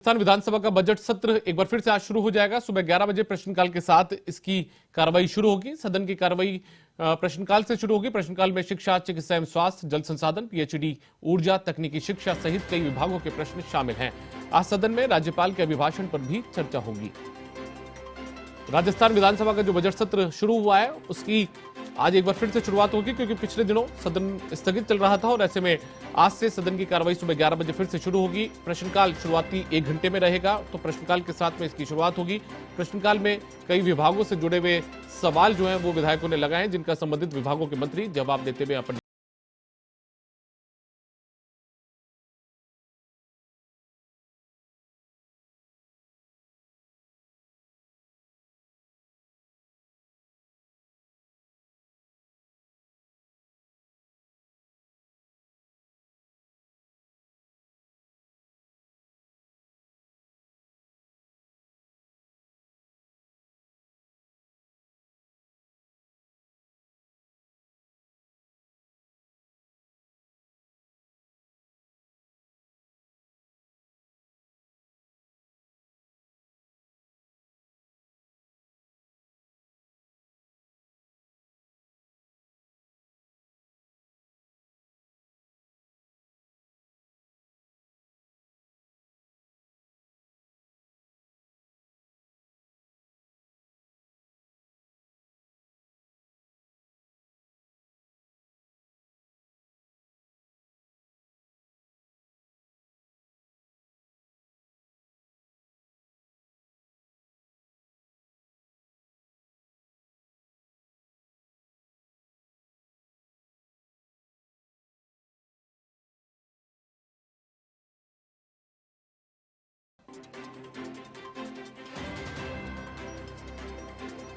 राजस्थान विधानसभा का बजट सत्र एक बार फिर से आज शुरू हो जाएगा। सुबह 11 बजे प्रश्नकाल के साथ इसकी कार्रवाई शुरू होगी। सदन की कार्रवाई प्रश्नकाल से शुरू होगी। प्रश्नकाल में शिक्षा, चिकित्सा एवं स्वास्थ्य, जल संसाधन, पीएचडी, ऊर्जा, तकनीकी शिक्षा सहित कई विभागों के प्रश्न शामिल हैं। आज सदन में राज्यपाल के अभिभाषण पर भी चर्चा होगी। राजस्थान विधानसभा का जो बजट सत्र शुरू हुआ है उसकी आज एक बार फिर से शुरुआत होगी, क्योंकि पिछले दिनों सदन स्थगित चल रहा था और ऐसे में आज से सदन की कार्रवाई सुबह 11 बजे फिर से शुरू होगी। प्रश्नकाल शुरुआती 1 घंटे में रहेगा, तो प्रश्नकाल के साथ में इसकी शुरुआत होगी। प्रश्नकाल में कई विभागों से जुड़े हुए सवाल जो हैं वो विधायकों ने लगाए हैं, जिनका संबंधित विभागों के मंत्री जवाब देते हुए अपन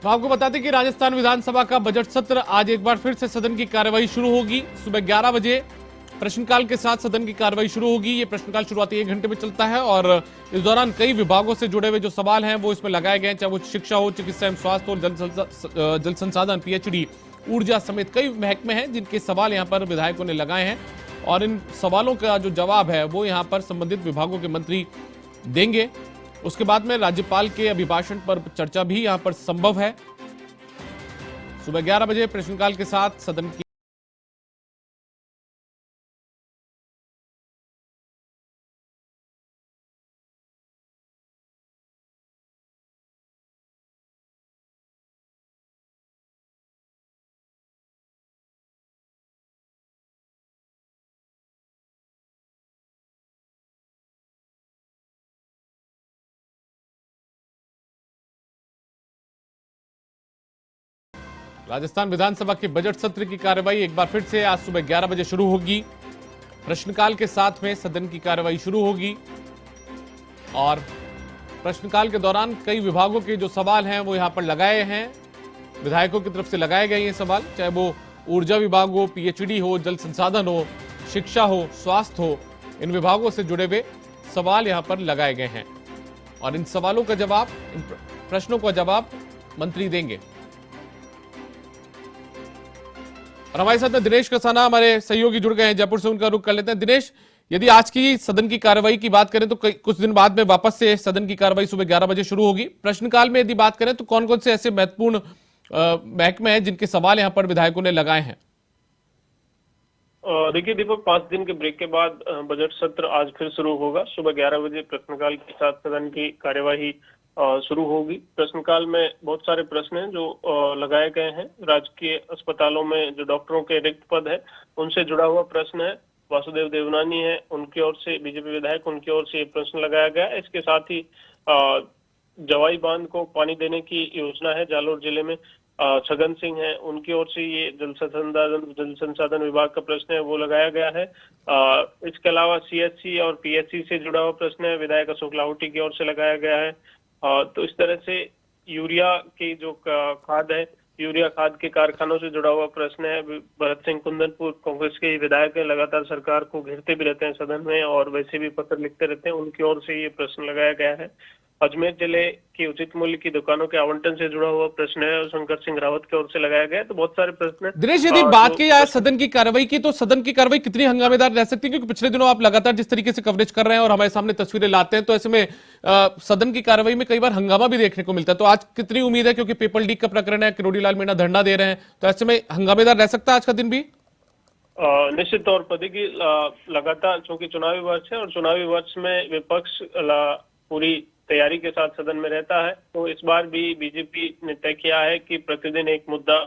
तो आपको बता दें कि राजस्थान विधानसभा का बजट सत्र आज एक बार फिर से सदन की कार्रवाई शुरू होगी। सुबह 11 बजे प्रश्नकाल के साथ सदन की कार्रवाई शुरू होगी। ये प्रश्नकाल शुरुआती 1 घंटे में चलता है और इस दौरान कई विभागों से जुड़े हुए जो सवाल हैं वो इसमें लगाए गए हैं, चाहे वो शिक्षा हो, चिकित्सा एवं स्वास्थ्य हो, जल संसाधन, पीएचडी, ऊर्जा समेत कई महकमे हैं जिनके सवाल यहाँ पर विधायकों ने लगाए हैं और इन सवालों का जो जवाब है वो यहाँ पर संबंधित विभागों के मंत्री देंगे। उसके बाद में राज्यपाल के अभिभाषण पर चर्चा भी यहां पर संभव है। सुबह 11 बजे प्रश्नकाल के साथ सदन की राजस्थान विधानसभा के बजट सत्र की कार्रवाई एक बार फिर से आज सुबह 11 बजे शुरू होगी। प्रश्नकाल के साथ में सदन की कार्रवाई शुरू होगी और प्रश्नकाल के दौरान कई विभागों के जो सवाल हैं वो यहां पर लगाए हैं, विधायकों की तरफ से लगाए गए ये सवाल, चाहे वो ऊर्जा विभाग हो, पीएचडी हो, जल संसाधन हो, शिक्षा हो, स्वास्थ्य हो, इन विभागों से जुड़े हुए सवाल यहां पर लगाए गए हैं और इन सवालों का जवाब, इन प्रश्नों का जवाब मंत्री देंगे। और हमारे साथ में दिनेश कसाना हमारे सहयोगी जुड़ गए हैं, जयपुर से उनका रुख कर लेते हैं। दिनेश, यदि आज की सदन की कार्रवाई की बात करें तो कुछ दिन बाद में वापस से सदन की कार्रवाई सुबह 11 बजे शुरू होगी। प्रश्नकाल में यदि बात करें तो कौन कौन से ऐसे महत्वपूर्ण महकमे हैं जिनके सवाल यहां पर विधायकों ने लगाए हैं? देखिए दीपक, 5 दिन के ब्रेक के बाद बजट सत्र आज फिर शुरू होगा। सुबह 11 बजे प्रश्नकाल के साथ सदन की कार्यवाही शुरू होगी। प्रश्नकाल में बहुत सारे प्रश्न हैं जो लगाए गए हैं। राजकीय अस्पतालों में जो डॉक्टरों के रिक्त पद है उनसे जुड़ा हुआ प्रश्न है। वासुदेव देवनानी है, उनकी ओर से बीजेपी विधायक, उनकी ओर से ये प्रश्न लगाया गया है। इसके साथ ही जवाई बांध को पानी देने की योजना है जालोर जिले में, छगन सिंह है, उनकी ओर से ये जल संसाधन विभाग का प्रश्न है वो लगाया गया है। इसके अलावा सीएचसी और पीएचसी से जुड़ा हुआ प्रश्न है, विधायक अशोक लाहौटी की ओर से लगाया गया है। तो इस तरह से यूरिया की जो खाद है, यूरिया खाद के कारखानों से जुड़ा हुआ प्रश्न है। भरत सिंह कुंदनपुर कांग्रेस के विधायक है, लगातार सरकार को घेरते भी रहते हैं सदन में और वैसे भी पत्र लिखते रहते हैं, उनकी ओर से ये प्रश्न लगाया गया है। अजमेर जिले की उचित मूल्य की दुकानों के आवंटन से जुड़ा हुआ प्रश्न है और शंकर सिंह रावत की ओर से लगाया गया है। तो बहुत सारे प्रश्न हैं। दिनेश, यदि बात की जाए सदन की कार्रवाई की, तो सदन की कार्रवाई कितनी हंगामेदार रह सकती है? क्योंकि पिछले दिनों आप लगातार जिस तरीके से कवरेज कर रहे हैं और हमारे सामने तस्वीरें लाते हैं, तो ऐसे में सदन की कार्रवाई में कई बार हंगामा भी देखने को मिलता है। तो आज कितनी उम्मीद है, क्योंकि पेपर लीक का प्रकरण है, किरोड़ीलाल मीणा धरना दे रहे हैं, तो ऐसे में हंगामेदार रह सकता है आज का दिन भी? निश्चित तौर पर देखिए, लगातार चूंकि चुनावी वर्ष है और चुनावी वर्ष में विपक्ष पूरी तैयारी के साथ सदन में रहता है, तो इस बार भी बीजेपी ने तय किया है कि प्रतिदिन एक मुद्दा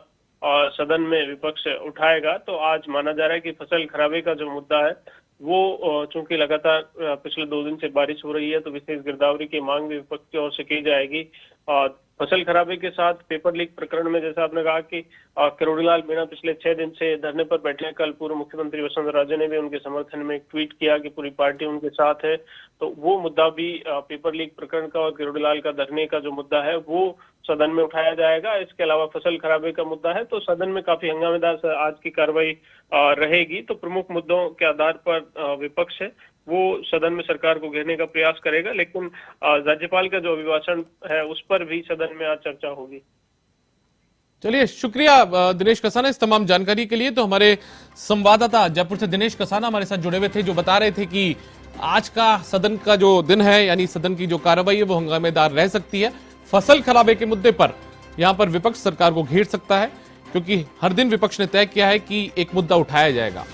सदन में विपक्ष उठाएगा। तो आज माना जा रहा है कि फसल खराबे का जो मुद्दा है वो चूंकि लगातार पिछले 2 दिन से बारिश हो रही है, तो विशेष गिरदावरी की मांग भी विपक्ष की ओर से की जाएगी। फसल खराबे के साथ पेपर लीक प्रकरण में जैसा आपने कहा कि किरोड़ीलाल मीणा पिछले 6 दिन से धरने पर बैठे हैं। कल पूर्व मुख्यमंत्री वसुंधरा राजे ने भी उनके समर्थन में एक ट्वीट किया कि पूरी पार्टी उनके साथ है। तो वो मुद्दा भी पेपर लीक प्रकरण का और किरोड़ीलाल का धरने का जो मुद्दा है वो सदन में उठाया जाएगा। इसके अलावा फसल खराबे का मुद्दा है, तो सदन में काफी हंगामेदार आज की कार्रवाई रहेगी। तो प्रमुख मुद्दों के आधार पर विपक्ष है वो सदन में सरकार को घेरने का प्रयास करेगा, लेकिन राज्यपाल का जो अभिभाषण है उस पर भी सदन में आज चर्चा होगी। चलिए, शुक्रिया दिनेश कसाना इस तमाम जानकारी के लिए। तो हमारे संवाददाता जयपुर से दिनेश कसाना हमारे साथ जुड़े हुए थे, जो बता रहे थे कि आज का सदन का जो दिन है, यानी सदन की जो कार्रवाई है वो हंगामेदार रह सकती है। फसल खराबे के मुद्दे पर यहां पर विपक्ष सरकार को घेर सकता है, क्योंकि हर दिन विपक्ष ने तय किया है कि एक मुद्दा उठाया जाएगा।